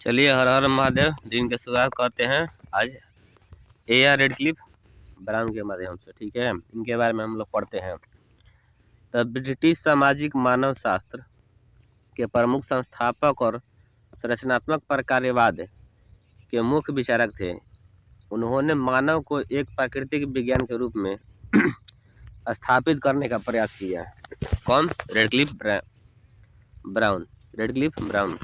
चलिए, हर हर महादेव। दिन की शुरुआत करते हैं आज A.R. रेडक्लिफ ब्राउन के माध्यम से। ठीक है, इनके बारे में हम लोग पढ़ते हैं। द ब्रिटिश सामाजिक मानव शास्त्र के प्रमुख संस्थापक और संरचनात्मक प्रकारवाद के मुख्य विचारक थे। उन्होंने मानव को एक प्राकृतिक विज्ञान के रूप में स्थापित करने का प्रयास किया। कौन? Radcliffe Brown. Radcliffe Brown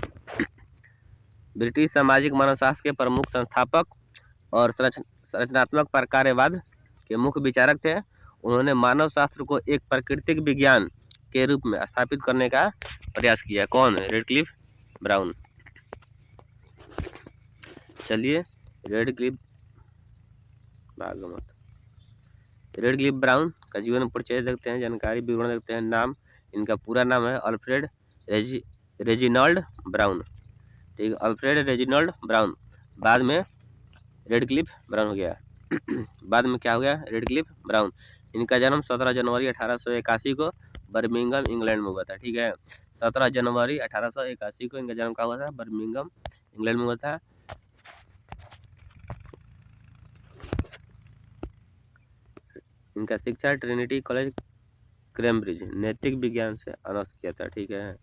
British सामाजिक मानवशास्त्र के प्रमुख संस्थापक और संरचनात्मक प्रकारवाद के मुख्य विचारक थे। उन्होंने मानव शास्त्र को एक प्राकृतिक विज्ञान के रूप में स्थापित करने का प्रयास किया। कौन? Radcliffe Brown. चलिए, रेडक्लिफ ब्राउन का जीवन परिचय देखते हैं, जानकारी विवरण देखते हैं। नाम, इनका पूरा नाम है अल्फ्रेड रेजिनाल्ड ब्राउन। ठीक है, अल्फ्रेड रेजिनाल्ड ब्राउन, बाद में रेडक्लिफ ब्राउन हो गया। बाद में क्या हो गया? Radcliffe Brown. इनका जन्म 17 जनवरी 1881 को बर्मिंघम इंग्लैंड में हुआ था। ठीक है, 17 जनवरी 1881 को इनका जन्म कहाँ हुआ था? बर्मिंघम इंग्लैंड में हुआ था। इनका शिक्षा ट्रिनिटी कॉलेज कैम्ब्रिज नैतिक विज्ञान से ऑनर्स किया था। ठीक है,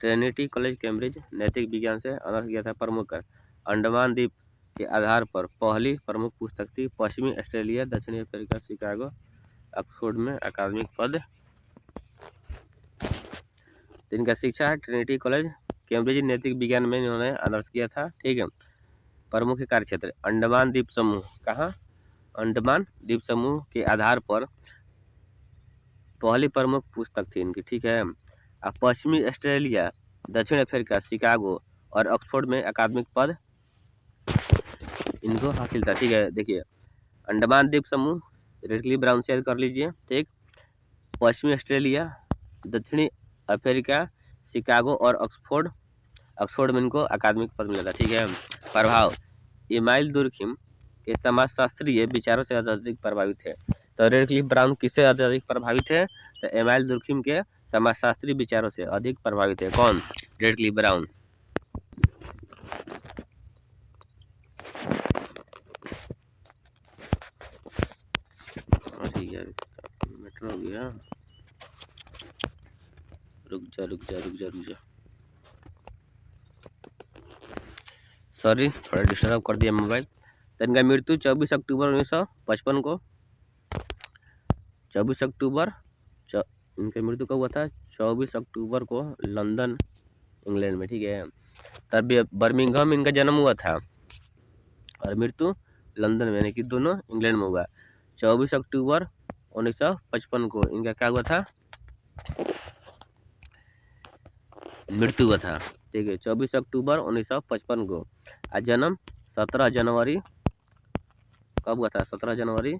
ट्रिनिटी कॉलेज कैम्ब्रिज नैतिक विज्ञान से ऑनर्स किया था। प्रमुख अंडमान द्वीप के आधार पर पहली प्रमुख पुस्तक थी। पश्चिमी ऑस्ट्रेलिया, दक्षिणी अफ्रीका, शिकागो, ऑक्सफोर्ड में अकादमिक पद। इनका शिक्षा है ट्रिनिटी कॉलेज कैम्ब्रिज नैतिक विज्ञान में इन्होंने ऑनर्स किया था। ठीक है, प्रमुख कार्य क्षेत्र अंडमान द्वीप समूह। कहाँ? अंडमान द्वीप समूह के आधार पर पहली प्रमुख पुस्तक थी इनकी। ठीक है, पश्चिमी ऑस्ट्रेलिया, दक्षिण अफ्रीका, शिकागो और ऑक्सफोर्ड में अकादमिक पद इनको हासिल था। ठीक है, देखिए, अंडमान द्वीप समूह रेडक्लिफ ब्राउन से कर लीजिए। ठीक, पश्चिमी ऑस्ट्रेलिया, दक्षिणी अफ्रीका, शिकागो और ऑक्सफोर्ड में इनको अकादमिक पद मिला था। ठीक है, प्रभाव एमाइल दुर्खिम के समाजशास्त्रीय विचारों से अत्यधिक प्रभावित है। तो रेडक्लिफ ब्राउन किससे अत्यधिक प्रभावित है? तो एमाइल दुर्खिम के समाजशास्त्रीय विचारों से अधिक प्रभावित है। कौन? Radcliffe brown. मेट्रो हो गया, रुक जा। सॉरी, थोड़ा डिस्टर्ब कर दिया मोबाइल। तो इनका मृत्यु 24 अक्टूबर 1955 को। 24 अक्टूबर इनका मृत्यु कब हुआ था? 24 अक्टूबर को लंदन इंग्लैंड में। ठीक है, तब बर्मिंघम इनका जन्म हुआ था और मृत्यु लंदन में, यानी कि दोनों इंग्लैंड में हुआ। 24 अक्टूबर 1955 को इनका क्या हुआ था? मृत्यु हुआ था। ठीक है, 24 अक्टूबर 1955 को। आज जन्म 17 जनवरी कब हुआ था? 17 जनवरी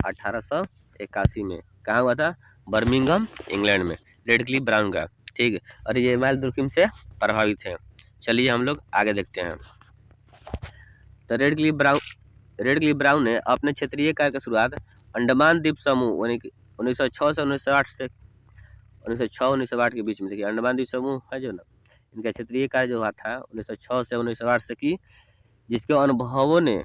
1881 में। कहाँ हुआ था? बर्मिंघम इंग्लैंड में, रेडक्लिफ ब्राउन का। ठीक है, और ये एमाइल दुर्खिम से प्रभावित है। चलिए हम लोग आगे देखते हैं। तो रेडक्लिफ ब्राउन ने अपने क्षेत्रीय कार्य की शुरुआत अंडमान द्वीप समूह 1906 से 1908 के बीच में। देखिए, अंडमान द्वीप समूह है जो ना, इनका क्षेत्रीय कार्य जो हुआ था 1906 से 1908 से की, जिसके अनुभवों ने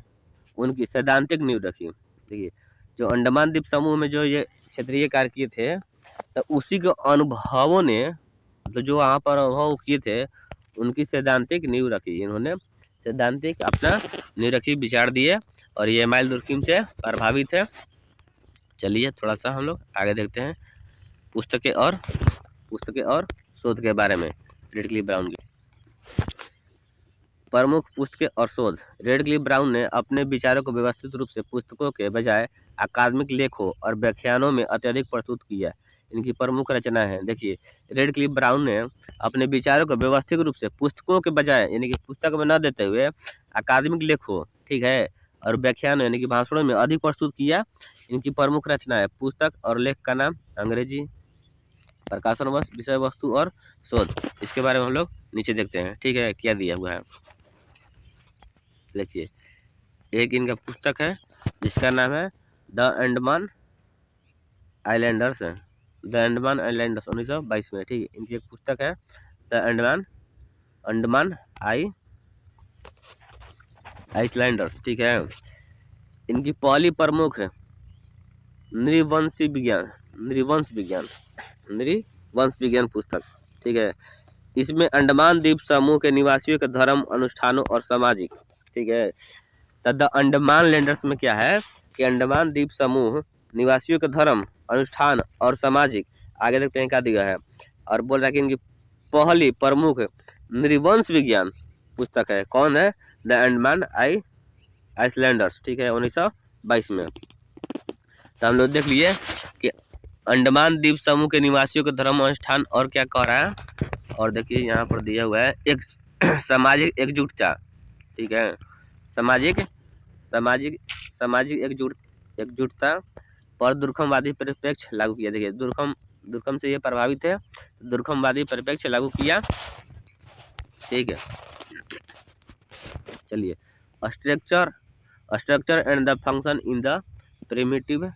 उनकी सैद्धांतिक नींव रखी। देखिए, जो अंडमान द्वीप समूह में जो ये क्षेत्रीय कार्य किए थे, तो उसी के अनुभवों ने, तो जो वहाँ पर अनुभव किए थे, उनकी सैद्धांतिक नींव रखी। इन्होंने सैद्धांतिक अपना नींव रखी, विचार दिए, और ये एमाइल दुर्खिम से प्रभावित है। चलिए थोड़ा सा हम लोग आगे देखते हैं पुस्तकें और शोध के बारे में। रेडक्लिफ ब्राउन की प्रमुख पुस्तकें और शोध। रेडक्लिफ ब्राउन ने अपने विचारों को व्यवस्थित रूप से पुस्तकों के बजाय अकादमिक लेखों और व्याख्यानों में अत्यधिक प्रस्तुत किया। इनकी प्रमुख रचना है। देखिए, रेडक्लिफ ब्राउन ने अपने विचारों को व्यवस्थित रूप से पुस्तकों के बजाय, यानी कि पुस्तक में न देते हुए, अकादमिक लेखों, ठीक है, और व्याख्यान यानी कि भाषणों में अधिक प्रस्तुत किया। इनकी प्रमुख रचना है। पुस्तक और लेख का नाम अंग्रेजी, प्रकाशन वर्ष, विषय वस्तु और शोध। इसके बारे में हम लोग नीचे देखते हैं। ठीक है, क्या दिया हुआ है देखिए। एक इनका पुस्तक है जिसका नाम है द अंडमान आइलैंडर्स 1922 में। ठीक है, इनकी एक पुस्तक है द अंडमान आइसलैंडर्स, ठीक है। इनकी पहली प्रमुख नृवंशी विज्ञान नृवंश विज्ञान नृवंश विज्ञान पुस्तक, ठीक है। इसमें अंडमान द्वीप समूह के निवासियों के धर्म, अनुष्ठानों और सामाजिक, ठीक है। द अंडमान लैंडर्स में क्या है कि अंडमान द्वीप समूह निवासियों के धर्म, अनुष्ठान और सामाजिक, आगे देखते हैं क्या दिया है, और बोल रहा है कि इनकी पहली प्रमुख नृवंश विज्ञान पुस्तक है। कौन है? द अंडमान आइसलैंडर्स, ठीक है, 1922 में। तो हम लोग देख लिए कि अंडमान द्वीप समूह के निवासियों के धर्म, अनुष्ठान और क्या कह रहा है, और देखिए यहाँ पर दिया हुआ है एक सामाजिक एकजुटता, ठीक है, सामाजिक एकजुटता पर दुर्गमवादी परिप्रेक्ष्य लागू किया। देखिए दुर्गम से ये प्रभावित है, दुर्गमवादी परिप्रेक्ष्य लागू किया, ठीक है। चलिए, structure and the function in the primitive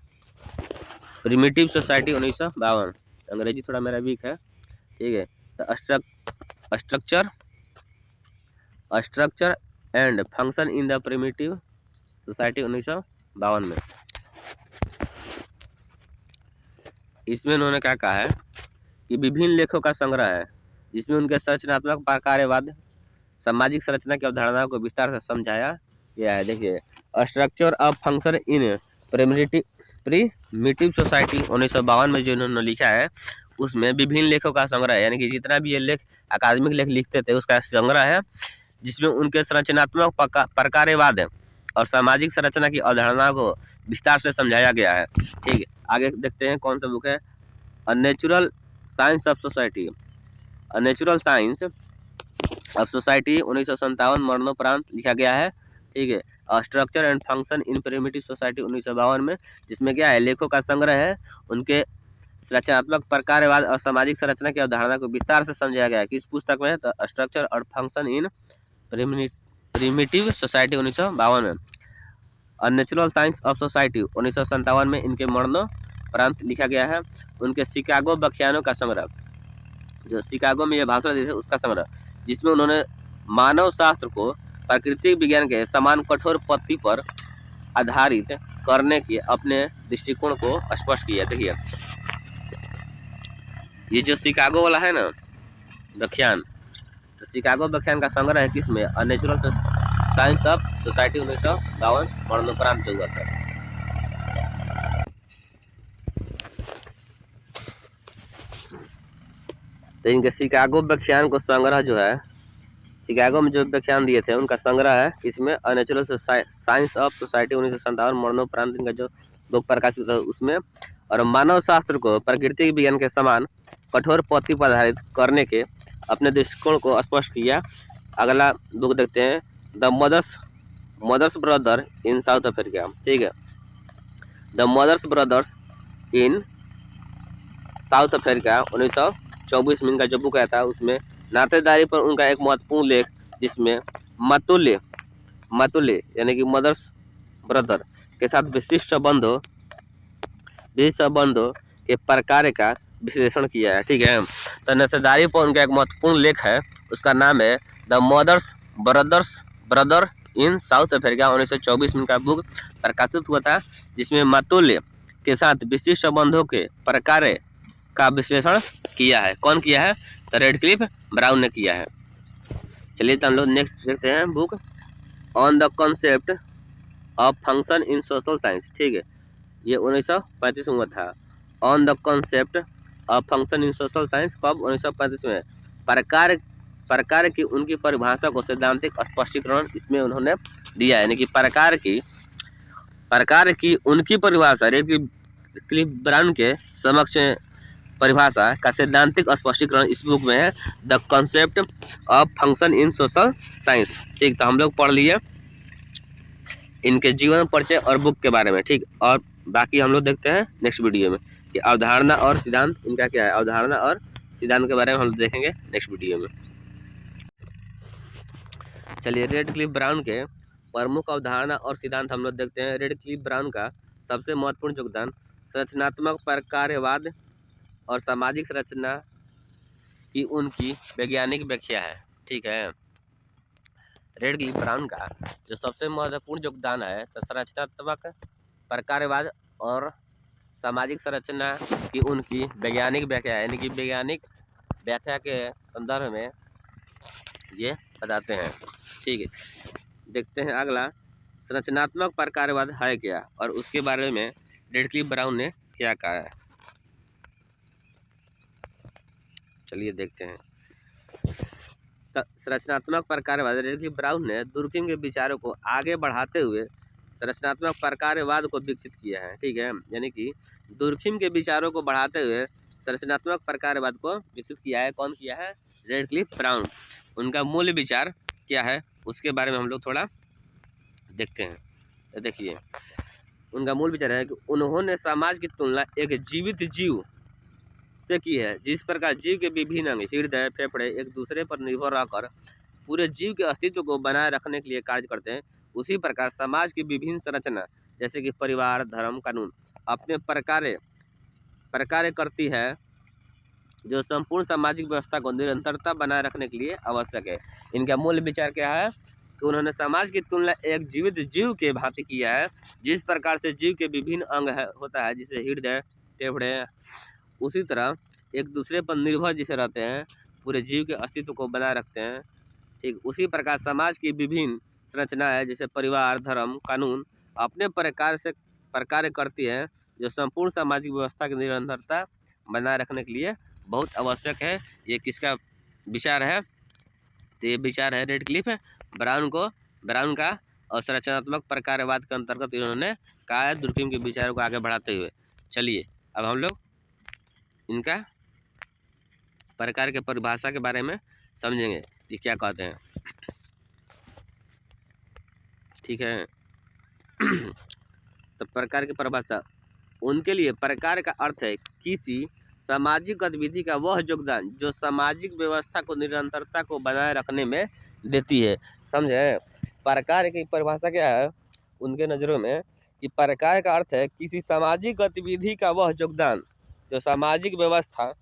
society 1952। अंग्रेजी थोड़ा मेरा वीक है, ठीक है। तो structure and function in the primitive society 1952 में। इसमें उन्होंने क्या कहा है कि विभिन्न लेखों का संग्रह है जिसमें उनके संरचनात्मक प्रकारवाद, सामाजिक संरचना की अवधारणाओं को विस्तार से समझाया गया है। देखिए, structure of function in primitive society 1952 में जो इन्होंने लिखा है उसमें विभिन्न लेखों का संग्रह है, यानी कि जितना भी ये लेख अकादमिक लेख लिखते थे उसका संग्रह है, जिसमें उनके संरचनात्मक प्रकारवाद और सामाजिक संरचना की अवधारणा को विस्तार से समझाया गया है, ठीक है। आगे देखते हैं कौन सा बुक है, a natural science of society, a natural science of society 1957 मरणोपरांत लिखा गया है, ठीक है। Structure and function in primitive society 1952 में, जिसमें क्या है लेखों का संग्रह है, उनके रचनात्मक प्रकारवाद और सामाजिक संरचना की अवधारणा को विस्तार से समझाया गया है। किस पुस्तक में है? तो स्ट्रक्चर और फंक्शन इन प्रिमिटिव सोसाइटी 1952 में। नेचुरल साइंस ऑफ सोसाइटी 1957 में इनके मरणोपरांत लिखा गया है। उनके शिकागो व्याख्यानों का संग्रह, जो शिकागो में ये भाषण दिए थे उसका संग्रह, जिसमें उन्होंने मानव शास्त्र को प्राकृतिक विज्ञान के समान कठोर पद्धति पर आधारित करने के अपने दृष्टिकोण को स्पष्ट किया। देखिए, ये जो शिकागो वाला है ना व्याख्यान, तो शिकागो व्याख्यान का संग्रह है किसमें? A natural science of society 1952 मरणोपरांत जो हुआ था। तो इनके शिकागो व्याख्यान को संग्रह जो है, शिकागो में जो व्याख्यान दिए थे उनका संग्रह है इसमें a natural science of society 1957 मरणोपरांत इनका जो बुक प्रकाशित हुआ उसमें, और मानव शास्त्र को प्राकृतिक विज्ञान के समान कठोर पद्धति पर आधारित करने के अपने दृष्टिकोण को स्पष्ट किया। अगला बुक देखते हैं, the mother's brother in South Africa, ठीक है। The mother's brothers in South Africa 1924 में इनका जो बुक आया था उसमें नातेदारी पर उनका एक महत्वपूर्ण लेख, जिसमें मतुल्य यानी कि मदर्स ब्रदर के साथ विशिष्ट संबंधों के प्रकार का विश्लेषण किया है, ठीक है। तो नातेदारी पर उनका एक महत्वपूर्ण लेख है, उसका नाम है the mother's brother in South Africa 1924 में उनका बुक प्रकाशित हुआ था, जिसमें मतुल्य के साथ विशिष्ट संबंधों के प्रकार का विश्लेषण किया है। कौन किया है? तो रेडक्लिफ ब्राउन ने किया है। चलिए तो हम लोग नेक्स्ट देखते हैं book on the concept of function in social science, ठीक है। ये 1935 में हुआ था। On the concept of function in social science कब? 1935 में। प्रकार की उनकी परिभाषा को सैद्धांतिक स्पष्टीकरण इसमें उन्होंने दिया है, यानी कि प्रकार की उनकी परिभाषा रेडक्लिफ ब्राउन के समक्ष परिभाषा का सैद्धांतिक स्पष्टीकरण इस बुक में है, the concept of function in social science, ठीक। तो हम लोग पढ़ लिए इनके जीवन परिचय और बुक के बारे में, ठीक। और बाकी हम लोग देखते हैं नेक्स्ट वीडियो में कि अवधारणा और सिद्धांत इनका क्या है। अवधारणा और सिद्धांत के बारे में हम लोग देखेंगे नेक्स्ट वीडियो में। चलिए, रेडक्लिफ ब्राउन के प्रमुख अवधारणा और सिद्धांत हम लोग देखते हैं। रेडक्लिफ ब्राउन का सबसे महत्वपूर्ण योगदान संरचनात्मक प्रकारवाद और सामाजिक संरचना की उनकी वैज्ञानिक व्याख्या है, ठीक है। रेड क्लिफ ब्राउन का जो सबसे महत्वपूर्ण योगदान है तो संरचनात्मक प्रकारवाद और सामाजिक संरचना की उनकी वैज्ञानिक व्याख्या, यानी कि वैज्ञानिक व्याख्या के संदर्भ में ये बताते हैं। ठीक है, देखते हैं अगला, संरचनात्मक प्रकारवाद है क्या और उसके बारे में रेड क्लिफ ब्राउन ने क्या कहा है। चलिए देखते हैं। संरचनात्मक प्रकारवाद, रेड क्लिफ ब्राउन ने दुर्किम के विचारों को आगे बढ़ाते हुए संरचनात्मक प्रकारवाद को विकसित किया है। ठीक है, यानी कि दुर्किम के विचारों को बढ़ाते हुए संरचनात्मक प्रकारवाद को विकसित किया है। कौन किया है? Red Cliff brown. उनका मूल विचार क्या है उसके बारे में हम लोग थोड़ा देखते हैं। तो देखिए, उनका मूल विचार है कि उन्होंने समाज की तुलना एक जीवित जीव से की है। जिस प्रकार जीव के विभिन्न अंग, हृदय, फेफड़े एक दूसरे पर निर्भर रहकर पूरे जीव के अस्तित्व को बनाए रखने के लिए कार्य करते हैं, उसी प्रकार समाज की विभिन्न संरचना जैसे कि परिवार, धर्म, कानून अपने प्रकार करती है, जो संपूर्ण सामाजिक व्यवस्था को निरंतरता बनाए रखने के लिए आवश्यक है। इनका मूल विचार क्या है कि उन्होंने समाज की तुलना एक जीवित जीव के भांति किया है। जिस प्रकार से जीव के विभिन्न अंग होता है, जैसे हृदय, फेफड़े, उसी तरह एक दूसरे पर निर्भर जैसे रहते हैं, पूरे जीव के अस्तित्व को बनाए रखते हैं। ठीक उसी प्रकार समाज की विभिन्न संरचना है, जैसे परिवार, धर्म, कानून अपने प्रकार करती है, जो संपूर्ण सामाजिक व्यवस्था की निरंतरता बनाए रखने के लिए बहुत आवश्यक है। ये किसका विचार है? तो ये विचार है रेड क्लिफ ब्राउन का, और संरचनात्मक प्रकारवाद के अंतर्गत इन्होंने कहा है दुर्किम के विचारों को आगे बढ़ाते हुए। चलिए अब हम लोग इनका प्रकार के परिभाषा के बारे में समझेंगे, ये क्या कहते हैं। ठीक है तो प्रकार की परिभाषा, उनके लिए प्रकार का अर्थ है किसी सामाजिक गतिविधि का वह योगदान जो सामाजिक व्यवस्था को निरंतरता को बनाए रखने में देती है। समझे? प्रकार की परिभाषा क्या है उनके नज़रों में कि प्रकार का अर्थ है किसी सामाजिक गतिविधि का वह योगदान जो सामाजिक व्यवस्था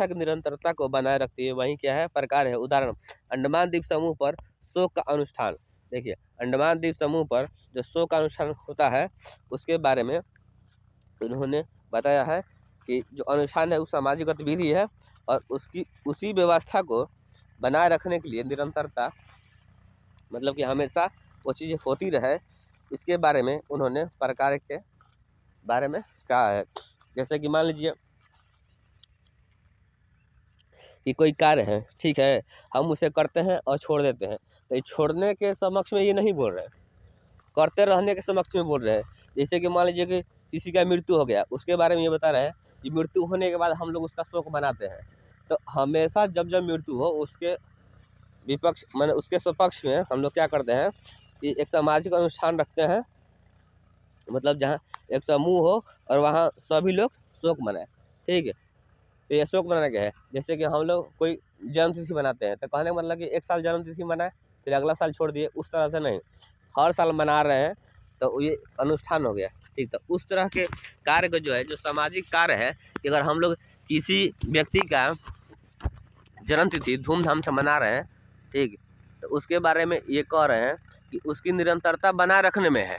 की निरंतरता को बनाए रखती है, वही क्या है? प्रकार है। उदाहरण, अंडमान द्वीप समूह पर शोक का अनुष्ठान। देखिए, अंडमान द्वीप समूह पर जो शोक का अनुष्ठान होता है उसके बारे में उन्होंने बताया है कि जो अनुष्ठान है वो सामाजिक गतिविधि है और उसी व्यवस्था को बनाए रखने के लिए निरंतरता, मतलब कि हमेशा वो चीज़ें होती रहे, इसके बारे में उन्होंने प्रकार के बारे में कहा है। जैसे कि मान लीजिए कि कोई कार्य है, ठीक है, हम उसे करते हैं और छोड़ देते हैं, तो ये छोड़ने के समक्ष में ये नहीं बोल रहे हैं, करते रहने के समक्ष में बोल रहे हैं। जैसे कि मान लीजिए कि किसी का मृत्यु हो गया, उसके बारे में ये बता रहे हैं कि मृत्यु होने के बाद हम लोग उसका शोक मनाते हैं। तो हमेशा जब मृत्यु हो उसके विपक्ष, माने उसके सपक्ष में हम लोग क्या करते हैं कि एक सामाजिक अनुष्ठान रखते हैं, मतलब जहाँ एक समूह हो और वहाँ सभी लोग शोक मनाए। ठीक है, तो ये शोक मनाने क्या है? जैसे कि हम लोग कोई जन्म तिथि मनाते हैं, तो कहने का मतलब कि एक साल जन्म तिथि मनाए फिर अगला साल छोड़ दिए, उस तरह से नहीं, हर साल मना रहे हैं, तो ये अनुष्ठान हो गया। ठीक, तो उस तरह के कार्य को जो है, जो सामाजिक कार्य है, कि अगर हम लोग किसी व्यक्ति का जन्म तिथि धूमधाम से मना रहे हैं, ठीक, तो उसके बारे में ये कह रहे हैं कि उसकी निरंतरता बनाए रखने में है,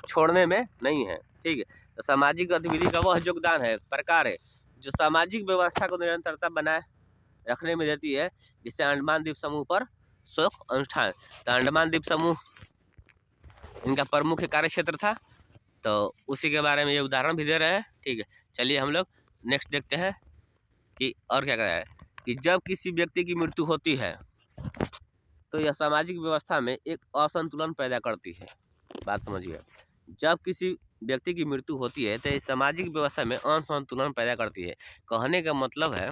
छोड़ने में नहीं है। ठीक है, तो सामाजिक गतिविधि का वह योगदान है, प्रकार है, जो सामाजिक व्यवस्था को निरंतरता बनाए रखने में देती है। जिससे अंडमान द्वीप समूह पर शोक अनुष्ठान, तो अंडमान द्वीप समूह इनका प्रमुख कार्य क्षेत्र था, तो उसी के बारे में ये उदाहरण भी दे रहे हैं। ठीक है, चलिए हम लोग नेक्स्ट देखते हैं कि और क्या कह रहा है कि जब किसी व्यक्ति की मृत्यु होती है तो यह सामाजिक व्यवस्था में एक असंतुलन पैदा करती है। बात समझिए, जब किसी व्यक्ति की मृत्यु होती है तो इस सामाजिक व्यवस्था में असंतुलन पैदा करती है। कहने का मतलब है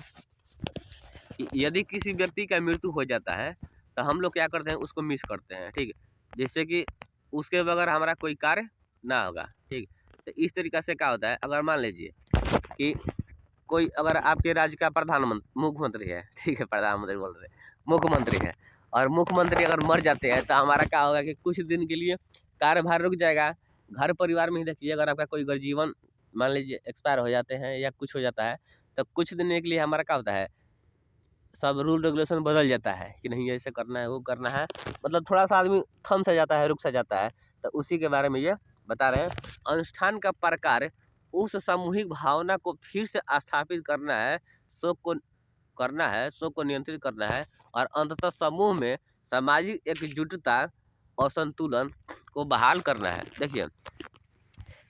कि यदि किसी व्यक्ति का मृत्यु हो जाता है तो हम लोग क्या करते हैं, उसको मिस करते हैं। ठीक है, जिससे कि उसके बगैर हमारा कोई कार्य ना होगा। ठीक, तो इस तरीक़े से क्या होता है, अगर मान लीजिए कि कोई अगर आपके राज्य का मुख्यमंत्री है, ठीक है, प्रधानमंत्री बोल रहे, मुख्यमंत्री है, और मुख्यमंत्री अगर मर जाते हैं तो हमारा क्या होगा कि कुछ दिन के लिए कार्यभार रुक जाएगा। घर परिवार में ही देखिए, अगर आपका कोई गर्जीवन मान लीजिए एक्सपायर हो जाते हैं या कुछ हो जाता है, तो कुछ दिन के लिए हमारा क्या होता है, सब रूल रेगुलेशन बदल जाता है कि नहीं ऐसे करना है वो करना है, मतलब थोड़ा सा आदमी थम सा जाता है, रुक सा जाता है। तो उसी के बारे में ये बता रहे हैं। अनुष्ठान का प्रकार उस सामूहिक भावना को फिर से स्थापित करना है, शोक को नियंत्रित करना है और अंततः समूह में सामाजिक एकजुटता और संतुलन को बहाल करना है। देखिए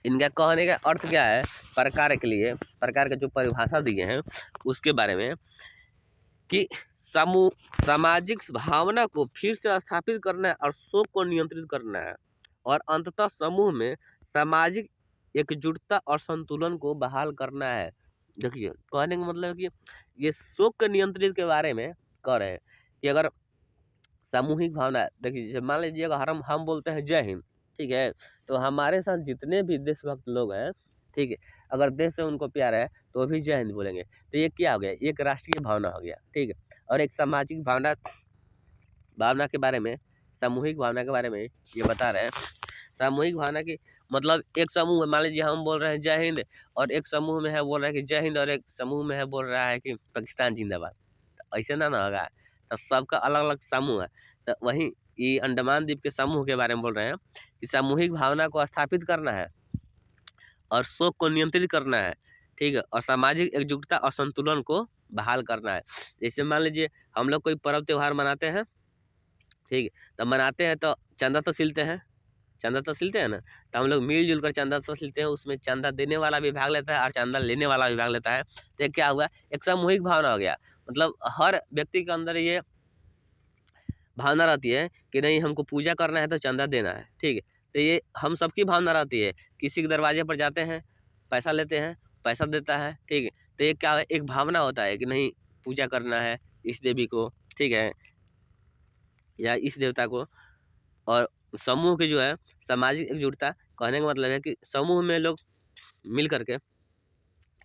इनका कहने का अर्थ क्या है, प्रकार के लिए प्रकार के जो परिभाषा दिए हैं उसके बारे में कि सामाजिक भावना को फिर से स्थापित करना है और शोक को नियंत्रित करना है और अंततः समूह में सामाजिक एकजुटता और संतुलन को बहाल करना है। देखिए कहने का मतलब कि ये शोक के नियंत्रित के बारे में कह रहे हैं कि अगर सामूहिक भावना, देखिए मान लीजिए अगर हम बोलते हैं जय हिंद, ठीक है, तो हमारे साथ जितने भी देशभक्त लोग हैं, ठीक है, अगर देश से उनको प्यार है तो वो भी जय हिंद बोलेंगे। तो ये क्या हो गया, एक राष्ट्रीय भावना हो गया, ठीक है। और एक सामाजिक भावना के बारे में, सामूहिक भावना के बारे में ये बता रहे हैं। सामूहिक भावना की मतलब एक समूह में मान लीजिए हम बोल रहे हैं जय हिंद और एक समूह में है बोल रहा है कि जय हिंद और एक समूह में है बोल रहा है कि पाकिस्तान जिंदाबाद, तो ऐसे ना होगा, तो सबका अलग अलग समूह है। तो वहीं ये अंडमान द्वीप के समूह के बारे में बोल रहे हैं कि सामूहिक भावना को स्थापित करना है और शोक को नियंत्रित करना है, ठीक है, और सामाजिक एकजुटता और संतुलन को बहाल करना है। जैसे मान लीजिए हम लोग कोई पर्व त्योहार मनाते हैं, ठीक है, तो मनाते हैं तो चंदा तो सिलते हैं ना, तो हम लोग मिलजुल कर चंदा तो सिलते हैं, उसमें चंदा देने वाला भी भाग लेता है और चंदा लेने वाला भी भाग लेता है। तो क्या हुआ, एक सामूहिक भावना हो गया, मतलब हर व्यक्ति के अंदर ये भावना रहती है कि नहीं हमको पूजा करना है तो चंदा देना है, ठीक है। तो ये हम सबकी भावना रहती है, किसी के दरवाजे पर जाते हैं, पैसा लेते हैं, पैसा देता है, ठीक है। तो ये क्या है, एक भावना होता है कि नहीं पूजा करना है इस देवी को, ठीक है, या इस देवता को। और समूह की जो है सामाजिक एकजुटता, कहने का मतलब है कि समूह में लोग मिल करके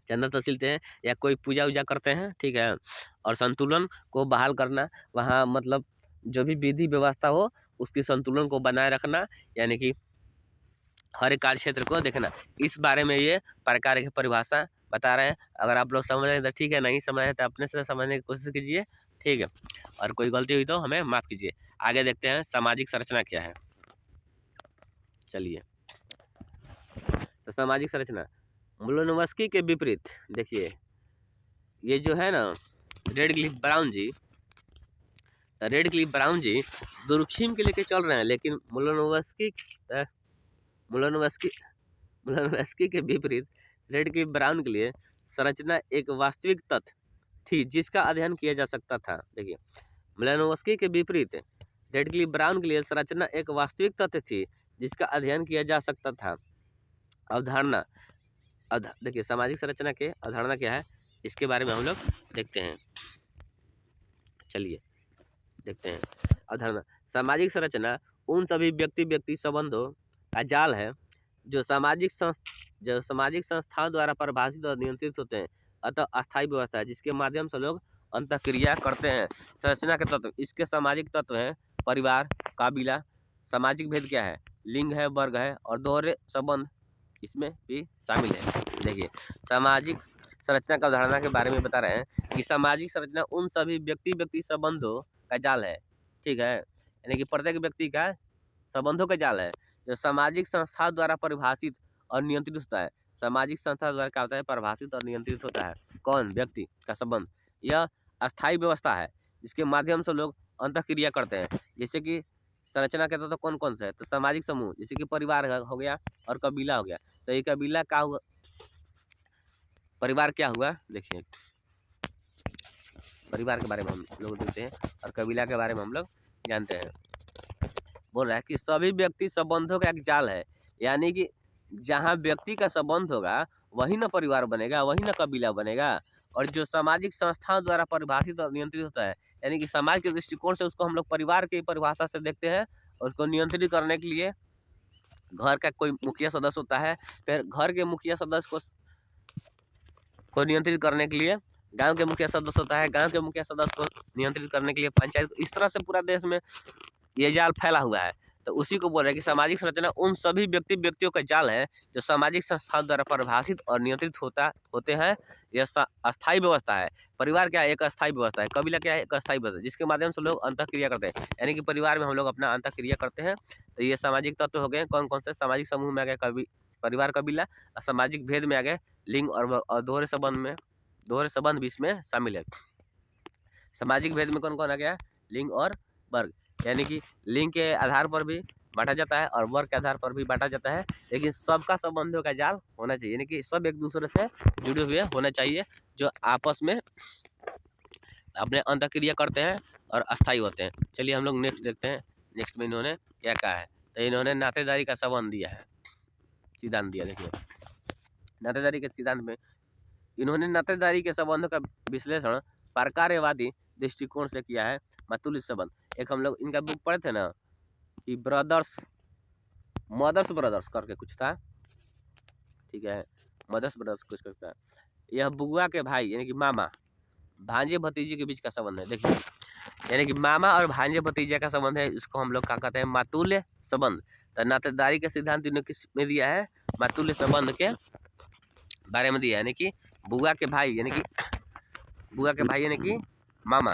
चंदा तहसीलते हैं या कोई पूजा वूजा करते हैं, ठीक है। और संतुलन को बहाल करना, वहाँ मतलब जो भी विधि व्यवस्था हो उसकी संतुलन को बनाए रखना, यानी कि हर एक कार्य क्षेत्र को देखना। इस बारे में ये प्रकार की परिभाषा बता रहे हैं। अगर आप लोग समझ रहे हैं तो ठीक है, नहीं समझ रहे तो अपने से समझने की कोशिश कीजिए, ठीक है, और कोई गलती हुई तो हमें माफ़ कीजिए। आगे देखते हैं सामाजिक संरचना क्या है। चलिए, तो सामाजिक संरचना मुलोनोवस्की के विपरीत, देखिए ये जो है ना रेडक्लिफ ब्राउन जी दुर्खिम के लेके चल रहे हैं, लेकिन मुलोनोवस्की के विपरीत रेडक्लिफ ब्राउन के लिए संरचना एक वास्तविक तथ्य थी जिसका अध्ययन किया जा सकता था। देखिए मुलोनोवस्की के विपरीत रेडक्लिफ ब्राउन के लिए संरचना एक वास्तविक तथ्य थी जिसका अध्ययन किया जा सकता था। अवधारणा, देखिए सामाजिक संरचना के अवधारणा क्या है, इसके बारे में हम लोग देखते हैं। चलिए देखते हैं अवधारणा। सामाजिक संरचना उन सभी व्यक्ति संबंधों का जाल है जो सामाजिक संस्थाओं द्वारा परिभाषित और नियंत्रित होते हैं, अतः अस्थायी व्यवस्था है जिसके माध्यम से लोग अंतःक्रिया करते हैं। संरचना के तत्व, इसके सामाजिक तत्व हैं परिवार, काबिला, सामाजिक भेद क्या है, लिंग है, वर्ग है और दोहरे संबंध इसमें भी शामिल है। देखिए सामाजिक संरचना का अवधारणा के बारे में बता रहे हैं कि सामाजिक संरचना उन सभी व्यक्ति संबंधों का जाल है, ठीक है, यानी कि प्रत्येक व्यक्ति का संबंधों का जाल है जो सामाजिक संस्था द्वारा परिभाषित और नियंत्रित होता है। सामाजिक संस्था द्वारा क्या होता है, परिभाषित और नियंत्रित होता है कौन, व्यक्ति का संबंध। यह अस्थायी व्यवस्था है जिसके माध्यम से लोग अंतःक्रिया करते हैं। जैसे कि संरचना के तो कौन कौन से है, तो सामाजिक समूह जैसे कि परिवार हो गया और कबीला हो गया। तो ये कबीला क्या हुआ, परिवार क्या हुआ, देखिए परिवार के बारे में हम लोग देखते हैं और कबीला के बारे में हम लोग जानते हैं। बोल रहा है कि सभी व्यक्ति संबंधों का एक जाल है, यानी कि जहाँ व्यक्ति का संबंध होगा वही ना परिवार बनेगा, वही ना कबीला बनेगा। और जो सामाजिक संस्थाओं द्वारा परिभाषित और नियंत्रित होता है, यानी कि समाज के दृष्टिकोण से उसको हम लोग परिवार की परिभाषा से देखते हैं। और उसको नियंत्रित करने के लिए घर का कोई मुखिया सदस्य होता है, फिर घर के मुखिया सदस्य को नियंत्रित करने के लिए गांव के मुखिया सदस्य होता है, गांव के मुखिया सदस्य को नियंत्रित करने के लिए पंचायत। इस तरह से पूरा देश में ये जाल फैला हुआ है। तो उसी को बोल रहे हैं कि सामाजिक संरचना उन सभी व्यक्तियों का जाल है जो सामाजिक संस्थाओं द्वारा परिभाषित और नियंत्रित होते हैं। यह अस्थायी व्यवस्था है। परिवार क्या है? एक अस्थायी व्यवस्था है। कबीला क्या है? एक अस्थायी व्यवस्था, जिसके माध्यम से लोग अंतःक्रिया करते हैं, यानी कि परिवार में हम लोग अपना अंतःक्रिया करते हैं। तो ये सामाजिक तत्व हो गए। कौन कौन से? सामाजिक समूह में आ गया परिवार, कबीला। सामाजिक भेद में आ गए लिंग और दोहरे संबंध भी इसमें शामिल है। सामाजिक भेद में कौन कौन आ गया? लिंग और वर्ग, यानी कि लिंग के आधार पर भी बांटा जाता है और वर्ग के आधार पर भी बांटा जाता है, लेकिन सबका संबंधों का जाल होना चाहिए, यानी कि सब एक दूसरे से जुड़े हुए होना चाहिए, जो आपस में अपने अंतःक्रिया करते हैं और अस्थायी होते हैं। चलिए हम लोग नेक्स्ट देखते हैं। नेक्स्ट में इन्होंने क्या कहा है? तो इन्होंने नातेदारी का संबंध दिया है, सिद्धांत दिया। देखिए नातेदारी के सिद्धांत में इन्होंने नातेदारी के संबंध का विश्लेषण प्रकारवादी दृष्टिकोण से किया है। मातुल्य संबंध, एक हम लोग इनका बुक पढ़े थे ना कि मदर्स ब्रदर्स करके कुछ था, ठीक है, मदर्स ब्रदर्स कुछ था। यह बुआ के भाई यानी कि मामा भांजे भतीजे के बीच का संबंध है। देखिए यानी कि मामा और भांजे भतीजे का संबंध है, इसको हम लोग क्या कहते हैं? मातुल्य संबंध। तो नातेदारी का सिद्धांत इन्होंने किस में दिया है? मातुल्य संबंध के बारे में दिया, यानी कि बुआ के भाई यानी कि मामा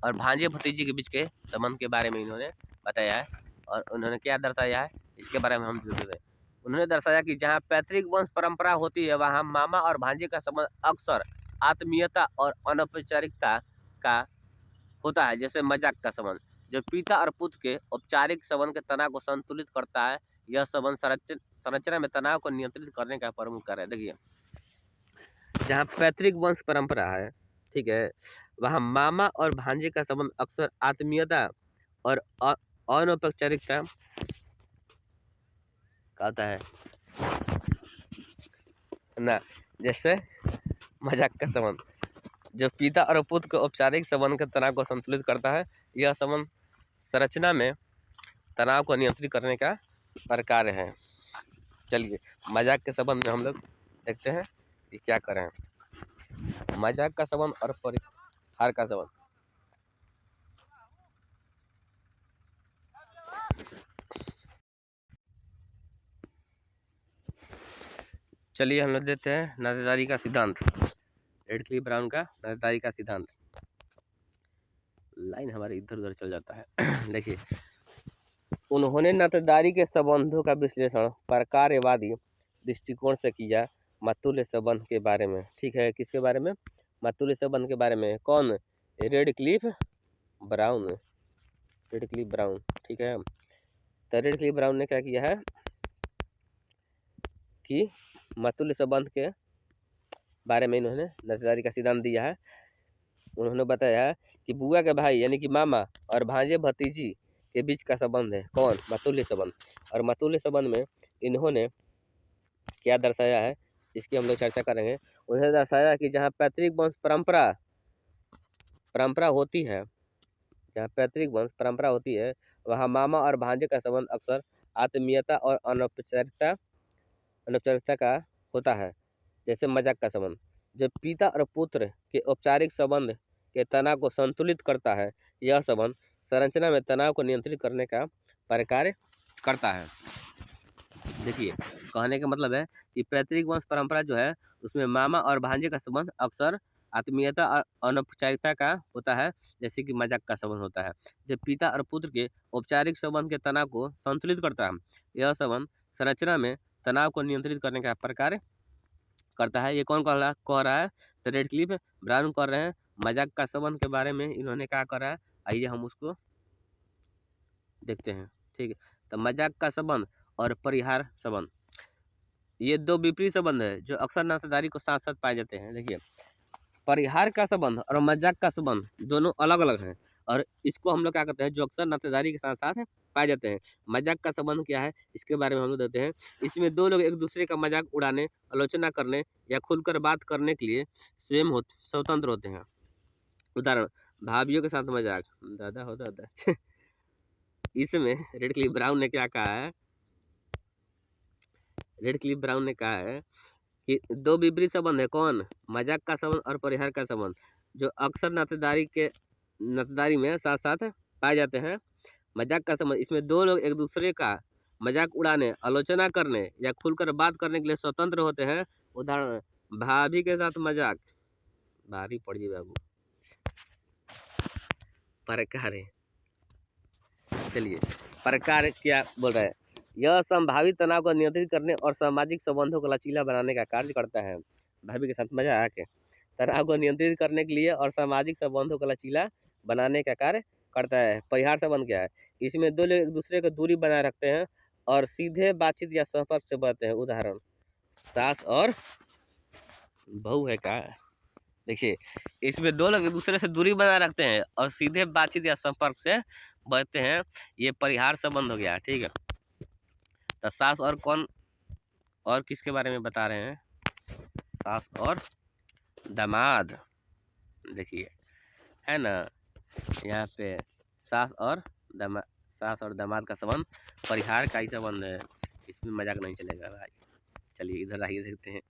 और भांजे भतीजे के बीच के संबंध के बारे में इन्होंने बताया है। और उन्होंने क्या दर्शाया है इसके बारे में हम जरूर। उन्होंने दर्शाया कि जहाँ पैतृक वंश परंपरा होती है वहाँ मामा और भांजे का संबंध अक्सर आत्मीयता और अनौपचारिकता का होता है, जैसे मजाक का संबंध, जो पिता और पुत्र के औपचारिक संबंध के तनाव को संतुलित करता है। यह संबंध संरचना में तनाव को नियंत्रित करने का प्रमुख कार्य है। देखिए जहाँ पैतृक वंश परंपरा है, ठीक है, वहाँ मामा और भांजे का संबंध अक्सर आत्मीयता और अनौपचारिकता कहता है ना, जैसे मजाक का संबंध, जो पिता और पुत्र के औपचारिक संबंध के तनाव को संतुलित करता है। यह संबंध संरचना में तनाव को नियंत्रित करने का प्रकार है। चलिए मजाक के संबंध में हम लोग देखते हैं कि क्या करें। मजाक का संबंध और परिहार का संबंध। चलिए हम लोग देते हैं नातेदारी का सिद्धांत, रेडक्लिफ ब्राउन का नातेदारी का सिद्धांत। लाइन हमारे इधर उधर चल जाता है। देखिए उन्होंने नातेदारी के संबंधों का विश्लेषण प्रकारवादी दृष्टिकोण से किया मातुल्य संबंध के बारे में। ठीक है, किसके बारे में? मातुल्य संबंध के बारे में। कौन? Radcliffe Brown. ठीक है, तो रेडक्लिफ ब्राउन ने क्या किया है कि मातुल्य संबंध के बारे में इन्होंने नातेदारी का सिद्धांत दिया है। उन्होंने बताया है कि बुआ के भाई यानी कि मामा और भांजे भतीजी के बीच का संबंध है। कौन? मातुल्य संबंध। और मातुल्य संबंध में इन्होंने क्या दर्शाया है इसकी हम लोग चर्चा करेंगे। उन्होंने दर्शाया कि जहाँ पैतृक वंश परंपरा होती है, जहाँ पैतृक वंश परंपरा होती है वहाँ मामा और भांजे का संबंध अक्सर आत्मीयता और अनौपचारिकता का होता है, जैसे मजाक का संबंध, जो पिता और पुत्र के औपचारिक संबंध के तनाव को संतुलित करता है। यह संबंध संरचना में तनाव को नियंत्रित करने का कार्य करता है। देखिए कहने का मतलब है कि पैतृक वंश परंपरा जो है उसमें मामा और भांजे का संबंध अक्सर आत्मीयता और अनौपचारिकता का होता है, जैसे कि मजाक का संबंध होता है, जो पिता और पुत्र के औपचारिक संबंध के तनाव को संतुलित करता है। यह संबंध संरचना में तनाव को नियंत्रित करने का प्रकार करता है। ये कौन कह रहा है? तो रेडक्लिफ ब्राउन कर रहे हैं। मजाक का संबंध के बारे में इन्होंने क्या करा है, आइए हम उसको देखते हैं। ठीक है, तो मजाक का संबंध और परिहार संबंध, ये दो विपरीत संबंध है जो अक्सर नातेदारी को साथ साथ पाए जाते हैं। देखिए परिहार का संबंध और मजाक का संबंध दोनों अलग अलग हैं, और इसको हम लोग क्या कहते हैं, जो अक्सर नातेदारी के साथ साथ पाए जाते हैं। मजाक का संबंध क्या है इसके बारे में हम लोग देते हैं। इसमें दो लोग एक दूसरे का मजाक उड़ाने, आलोचना करने या खुलकर बात करने के लिए स्वयं स्वतंत्र होते हैं। उदाहरण, भाभीियों के साथ मजाक, दादा हो दादा। इसमें रेडक्लिफ ब्राउन ने क्या कहा है? रेडक्लिफ ब्राउन ने कहा है कि दो विपरीत संबंध है। कौन? मजाक का संबंध और परिहार का संबंध, जो अक्सर नातेदारी में साथ साथ पाए जाते हैं। मजाक का समझ, इसमें दो लोग एक दूसरे का मजाक उड़ाने, आलोचना करने या खुलकर बात करने के लिए स्वतंत्र होते हैं। उदाहरण, भाभी के साथ मजाक। भारी पड़ी बाबू, प्रकार है। चलिए, प्रकार क्या बोल रहा है? यह संभावित तनाव को नियंत्रित करने और सामाजिक संबंधों को लचीला बनाने का कार्य करता है। भाभी के साथ मजाक तनाव को नियंत्रित करने के लिए और सामाजिक संबंधों को लचीला बनाने का कार्य करता है। परिहार संबंध क्या है? इसमें दो लोग एक दूसरे को दूरी बनाए रखते हैं और सीधे बातचीत या संपर्क से बढ़ते हैं। उदाहरण, सास और बहू है का। देखिए, इसमें दो लोग एक दूसरे से दूरी बनाए रखते हैं और सीधे बातचीत या संपर्क से बढ़ते हैं। ये परिहार संबंध हो गया, ठीक है। तो सास और कौन और किसके बारे में बता रहे हैं? सास और दामाद। देखिए, है ना, यहाँ पे सास और दामाद का संबंध परिहार का ही संबंध है। इसमें मजाक नहीं चलेगा भाई। चलिए इधर आइए, देखते हैं।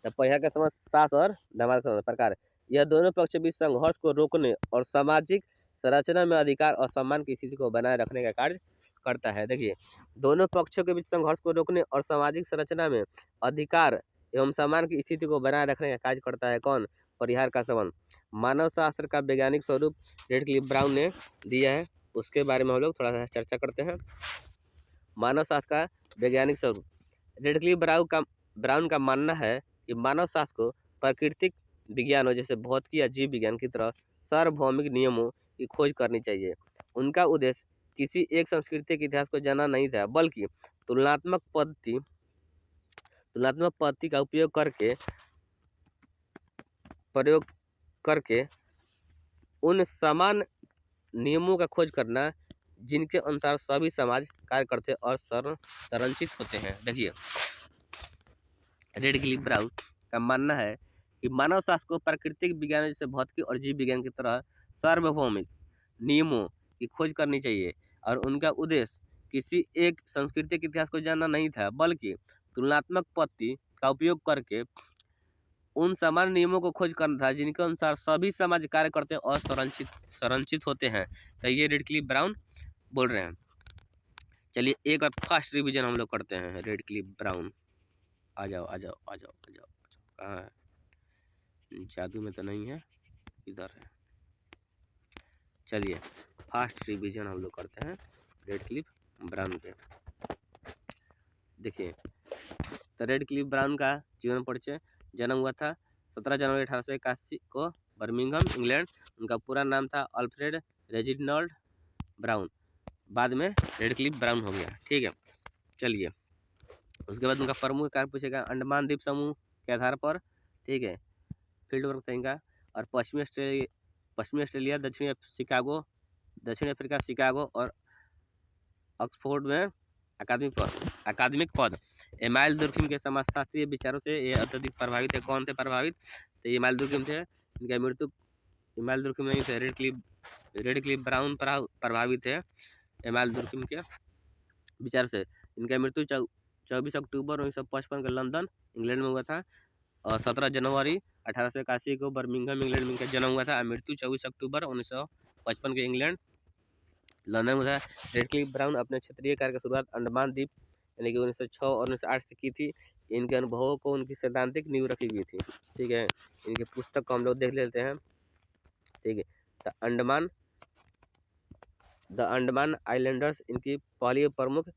तो परिहार का संबंध सास और दामाद का प्रकार, यह दोनों पक्ष के बीच संघर्ष को रोकने और सामाजिक संरचना में अधिकार और सम्मान की स्थिति को बनाए रखने का कार्य करता है। देखिए, दोनों पक्षों के बीच संघर्ष को रोकने और सामाजिक संरचना में अधिकार एवं सम्मान की स्थिति को बनाए रखने का कार्य करता है कौन? परिहार का संबंध। मानव शास्त्र का वैज्ञानिक स्वरूप रेडक्लिफ ब्राउन ने दिया है, उसके बारे में हम लोग थोड़ा सा चर्चा करते हैं। मानव शास्त्र का वैज्ञानिक स्वरूप, रेडक्लिफ ब्राउन का मानना है कि मानव शास्त्र को प्राकृतिक विज्ञानों जैसे भौतिकी या जीव विज्ञान की तरह सार्वभौमिक नियमों की खोज करनी चाहिए। उनका उद्देश्य किसी एक संस्कृति के इतिहास को जानना नहीं था, बल्कि तुलनात्मक पद्धति का प्रयोग करके उन समान नियमों का खोज करना जिनके अनुसार सभी समाज कार्य करते और संरचित होते हैं। देखिए, रेडक्लिफ ब्राउन का मानना है कि मानव शास्त्र को प्राकृतिक विज्ञान जैसे भौतिकी और जीव विज्ञान की तरह सार्वभौमिक नियमों की खोज करनी चाहिए और उनका उद्देश्य किसी एक संस्कृति के इतिहास को जानना नहीं था, बल्कि तुलनात्मक पद्धति का उपयोग करके उन समान नियमों को खोज करना था जिनके अनुसार सभी समाज कार्य करते और संरचित होते हैं। तो ये रेडक्लिफ ब्राउन बोल रहे हैं। चलिए एक और फास्ट रिवीजन हम लोग करते हैं। रेडक्लिफ ब्राउन, आ जाओ आ जाओ आ जाओ आ जाओ। कहाँ है? जादू में तो नहीं है, इधर है। चलिए फास्ट रिवीजन हम लोग करते हैं रेडक्लिफ ब्राउन पे। देखिए, तो रेडक्लिफ ब्राउन का जीवन परिचय, जन्म हुआ था 17 जनवरी 1881 को बर्मिंघम, इंग्लैंड। उनका पूरा नाम था अल्फ्रेड रेजिनाल्ड ब्राउन, बाद में रेडक्लिफ ब्राउन हो गया, ठीक है। चलिए, उसके बाद उनका प्रमुख कार्य पूछेगा अंडमान द्वीप समूह के आधार पर, ठीक है, फील्ड वर्क कहेंगे। और पश्चिमी ऑस्ट्रेलिया, दक्षिण अफ्रीका शिकागो और ऑक्सफोर्ड में अकादमिक पद। एमाइल दुर्खिम के समाजशास्त्रीय विचारों से ये अत्यधिक प्रभावित है। कौन थे प्रभावित? तो एमाइल दुर्खिम थे। इनका मृत्यु, एमाइल दुर्खिम नहीं थे, रेडक्लिफ ब्राउन प्रभावित है एमाइल दुर्खिम के विचार से। इनका मृत्यु 24 अक्टूबर 1955 के लंदन, इंग्लैंड में हुआ था और 17 जनवरी 1881 को बर्मिंघम, इंग्लैंड में इनका जन्म हुआ था। मृत्यु 24 अक्टूबर 1955 के इंग्लैंड, लंदन में था। रेडक्लिफ ब्राउन अपने क्षेत्रीय कार्य की शुरुआत अंडमान द्वीप यानी कि 1906 और 1908 से की थी। इनके अनुभवों को उनकी सैद्धांतिक नींव रखी गई थी, ठीक है। इनकी पुस्तक को हम लोग देख लेते हैं, ठीक है। द अंडमान आइलैंडर्स इनकी पहली प्रमुख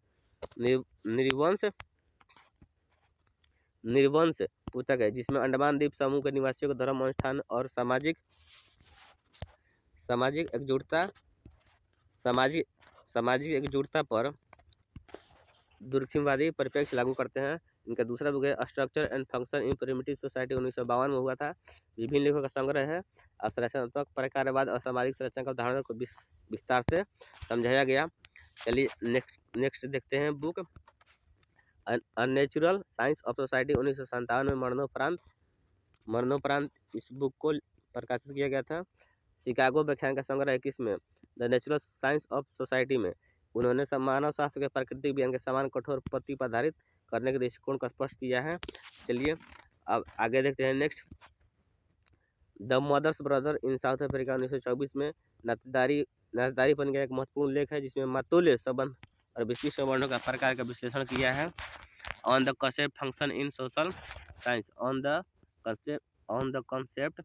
निर्वंश पुस्तक है, जिसमें अंडमान द्वीप समूह के निवासियों को धर्म, अनुष्ठान और सामाजिक एकजुटता पर दुर्खिमवादी परिप्रेक्ष्य लागू करते हैं। इनका दूसरा बुक है structure and function in primitive society, 1952 में हुआ था। विभिन्न लेखों का संग्रह है। संरचनात्मक प्रकारवाद और सामाजिक संरचना का उदाहरण को विस्तार से समझाया गया। चलिए नेक्स्ट देखते हैं book unnatural science of society, 1957 में मरणोपरांत इस बुक को प्रकाशित किया गया था। शिकागो व्याख्यान का संग्रह 21 में the natural science of society में उन्होंने मानव शास्त्र के प्राकृतिक विज्ञान के समान कठोर पद्धति पर आधारित करने के दृष्टिकोण को स्पष्ट किया है। चलिए अब आगे देखते हैं next the mother's brother in South Africa, 1924 में नातेदारीपन का एक महत्वपूर्ण लेख है जिसमें मतुल्य संबंध और विशिष्ट संबंधों का प्रकार का विश्लेषण किया है। On the concept function in social science, on the concept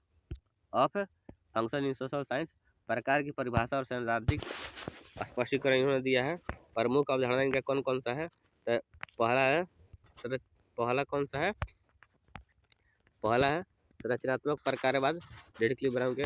of function in social science, प्रकार की परिभाषा और सैद्धांतिक स्पष्टीकरण इन्होंने दिया है। प्रमुख अवधारणा इनका कौन कौन सा है? तो पहला है रचनात्मक प्रकारवाद रेडक्लिफ ब्राउन के।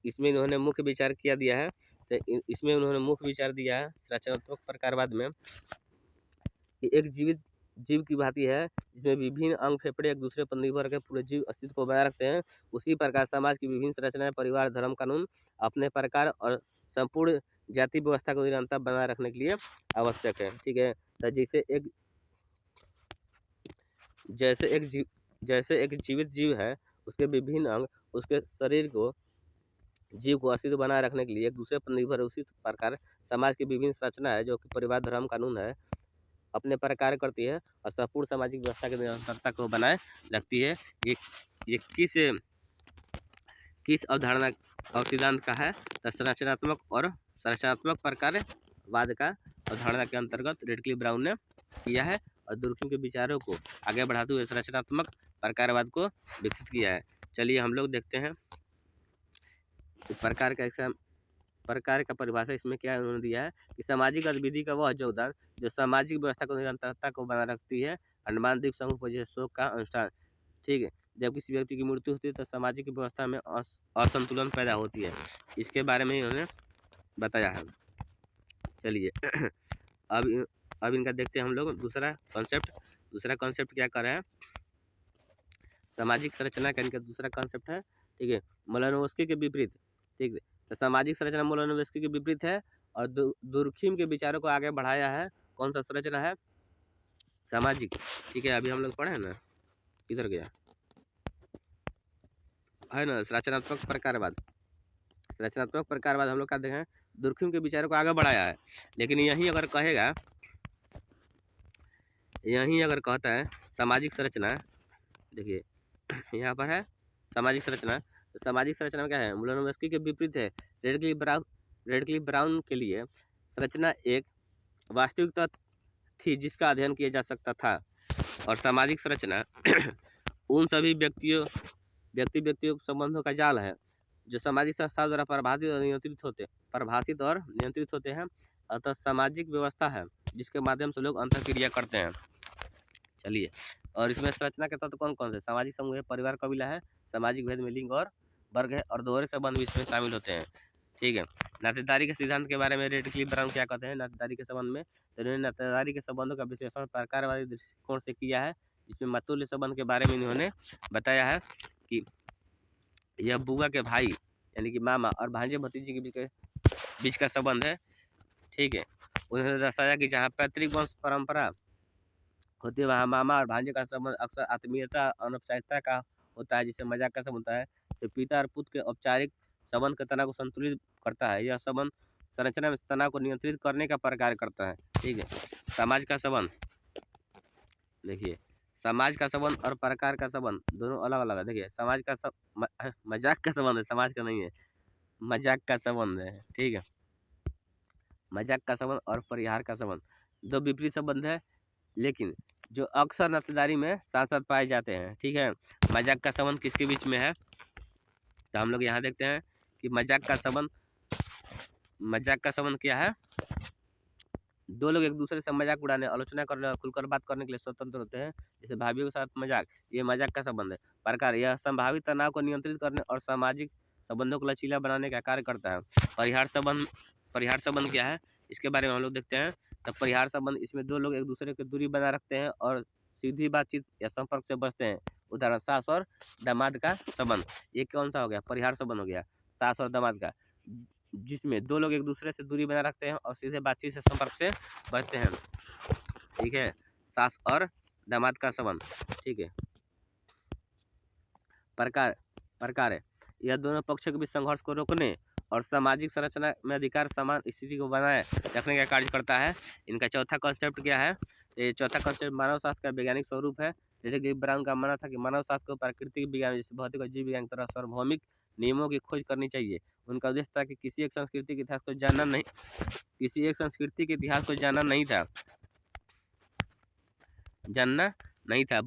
इसमें इन्होंने मुख्य विचार किया दिया है। तो इसमें उन्होंने मुख्य विचार दिया है रचनात्मक प्रकारवाद में कि एक जीवित जीव की भांति है जिसमें विभिन्न अंग फेफड़े एक दूसरे पर निर्भर करके पूरे जीव अस्तित्व को बनाए रखते हैं। उसी प्रकार समाज की विभिन्न संरचनाएं, परिवार, धर्म, कानून अपने प्रकार और संपूर्ण जाति व्यवस्था को निरंतर बनाए रखने के लिए आवश्यक है। ठीक है, तो जैसे एक जीवित जीव है, उसके विभिन्न अंग उसके शरीर को जीव को अस्तित्व बनाए रखने के लिए एक दूसरे पर निर्भर है। उसी प्रकार समाज की विभिन्न संरचना है जो कि परिवार, धर्म, कानून है, अपने प्रकार करती है और संपूर्ण सामाजिक व्यवस्था की निरंतरता को बनाए रखती है। ये किस अवधारणा और सिद्धांत का है? तो संरचनात्मक प्रकारवाद का अवधारणा के अंतर्गत रेडक्लिफ ब्राउन ने किया है और दुर्खिम के विचारों को आगे बढ़ाते हुए संरचनात्मक प्रकारवाद को विकसित किया है। चलिए हम लोग देखते हैं प्रकार का परिभाषा इसमें क्या उन्होंने दिया है कि सामाजिक गतिविधि का वह योगदान जो सामाजिक व्यवस्था को निरंतरता को बनाए रखती है। अंडमान द्वीप समूह पर जैसे शोक का अनुष्ठान। ठीक है, जब किसी व्यक्ति की मृत्यु होती है तो सामाजिक व्यवस्था में असंतुलन पैदा होती है। इसके बारे में इन्होंने बताया है। चलिए अब इनका देखते हैं हम लोग दूसरा कॉन्सेप्ट क्या कर रहे हैं। सामाजिक संरचना का इनका दूसरा कॉन्सेप्ट है। ठीक है, मोलानोव्स्की के विपरीत। ठीक है, तो सामाजिक संरचना मोलानोव्स्की के विपरीत है और दुर्खिम के विचारों को आगे बढ़ाया है। कौन सा संरचना है? सामाजिक। ठीक है, अभी हम लोग पढ़े ना, किधर गया है ना, रचनात्मक प्रकारवाद हम लोग का देखें दुर्खिम के विचारों को आगे बढ़ाया है। लेकिन यहीं अगर कहता है सामाजिक संरचना, देखिए यहाँ पर है सामाजिक संरचना। तो सामाजिक संरचना में क्या है? मोलानोव्स्की के विपरीत है। रेडक्लिफ ब्राउन के लिए संरचना एक वास्तविक तत्व थी जिसका अध्ययन किया जा सकता था और सामाजिक संरचना उन सभी व्यक्ति संबंधों का जाल है जो सामाजिक संस्थाओं द्वारा परिभाषित और नियंत्रित होते हैं। अतः सामाजिक व्यवस्था है जिसके माध्यम से लोग अंतःक्रिया करते हैं। चलिए, और इसमें संरचना के तत्व कौन कौन से? सामाजिक समूह है, परिवार, कबीला है, सामाजिक भेद में लिंग और वर्ग है और दोहरे संबंध भी इसमें शामिल होते हैं। ठीक है, नातेदारी के सिद्धांत के बारे में रेडक्लिफ ब्राउन क्या कहते हैं नातेदारी के संबंध में? तो इन्होंने नातेदारी के संबंधों का विश्लेषण प्रकारवादी दृष्टिकोण से किया है, जिसमें मतुल्य संबंध के बारे में इन्होंने बताया है कि यह बुआ के भाई यानी कि मामा और भांजे भतीजे के बीच का संबंध है। ठीक है, उन्होंने दर्शाया कि जहाँ पैतृक वंश परंपरा होती है वहाँ मामा और भांजे का संबंध अक्सर आत्मीयता अनौपचारिकता का होता है, जिससे मजाक का संबंध होता है। तो पिता और पुत्र के औपचारिक संबंध के तनाव को संतुलित करता है। यह संबंध संरचना में तनाव को नियंत्रित करने का प्रकार करता है। ठीक है, समाज का संबंध, देखिए समाज का संबंध और प्रकार का संबंध दोनों अलग अलग है। देखिए समाज का मजाक का संबंध है, समाज का नहीं है, मजाक का संबंध है। ठीक है, मजाक का संबंध और परिहार का संबंध दो विपरीत संबंध है, लेकिन जो अक्सर नातेदारी में साथ साथ पाए जाते हैं। ठीक है, मजाक का संबंध किसके बीच में है? तो हम लोग यहाँ देखते हैं कि मजाक का संबंध क्या है? दो लोग एक दूसरे से मजाक उड़ाने, आलोचना करने और खुलकर बात करने के लिए स्वतंत्र होते हैं। जैसे भाभीियों के साथ मजाक, ये मजाक का संबंध है। प्रकार, यह संभावित तनाव को नियंत्रित करने और सामाजिक संबंधों को लचीला बनाने का कार्य करता है। परिहार संबंध क्या है? इसके बारे में हम लोग देखते हैं। तो परिहार संबंध, इसमें दो लोग एक दूसरे की दूरी बनाए रखते हैं और सीधी बातचीत या संपर्क से बचते हैं। उदाहरण सास और दामाद का संबंध। ये कौन सा हो गया? परिहार संबंध हो गया, सास और दामाद का, जिसमें दो लोग एक दूसरे से दूरी बनाए रखते हैं और सीधे बातचीत से संपर्क से बचते हैं। ठीक है, सास और दामाद का संबंध। ठीक है, प्रकार है, यह दोनों पक्षों के बीच संघर्ष को रोकने और सामाजिक संरचना में अधिकार समान स्थिति को बनाए रखने का कार्य करता है। इनका चौथा कॉन्सेप्ट क्या है? ये चौथा कॉन्सेप्ट मानव शास्त्र का वैज्ञानिक स्वरूप है। रेडक्लिफ ब्राउन का मानना था कि मानव शास्त्र को प्राकृतिक विज्ञान जैसे भौतिक और जीव विज्ञान की तरह सार्वभौमिक नियमों की खोज करनी चाहिए। उनका उद्देश्य था कि किसी एक संस्कृति के इतिहास को जानना नहीं था,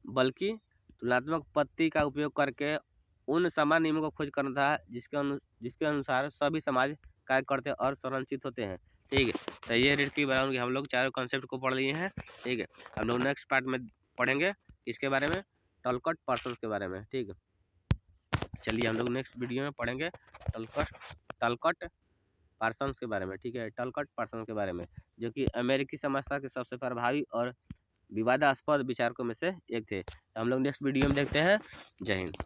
बल्कि तुलनात्मक पद्धति का उपयोग करके उन समान नियमों को खोज करना था जिसके अनुसार सभी समाज कार्य करते और संरक्षित होते हैं। ठीक है, तो ये रीड की बनाऊंगी हम लोग चारों कॉन्सेप्ट को पढ़ लिए हैं। ठीक है, हम लोग नेक्स्ट पार्ट में पढ़ेंगे इसके बारे में, टलकट पर्सन्स के बारे में। ठीक है, चलिए हम लोग नेक्स्ट वीडियो में पढ़ेंगे टलकट पर्सन्स के बारे में। ठीक है, टलकट पर्सन्स के बारे में, जो कि अमेरिकी समाजशास्त्र के सबसे प्रभावी और विवादास्पद विचारकों में से एक थे। तो हम लोग नेक्स्ट वीडियो में देखते हैं। जय हिंद।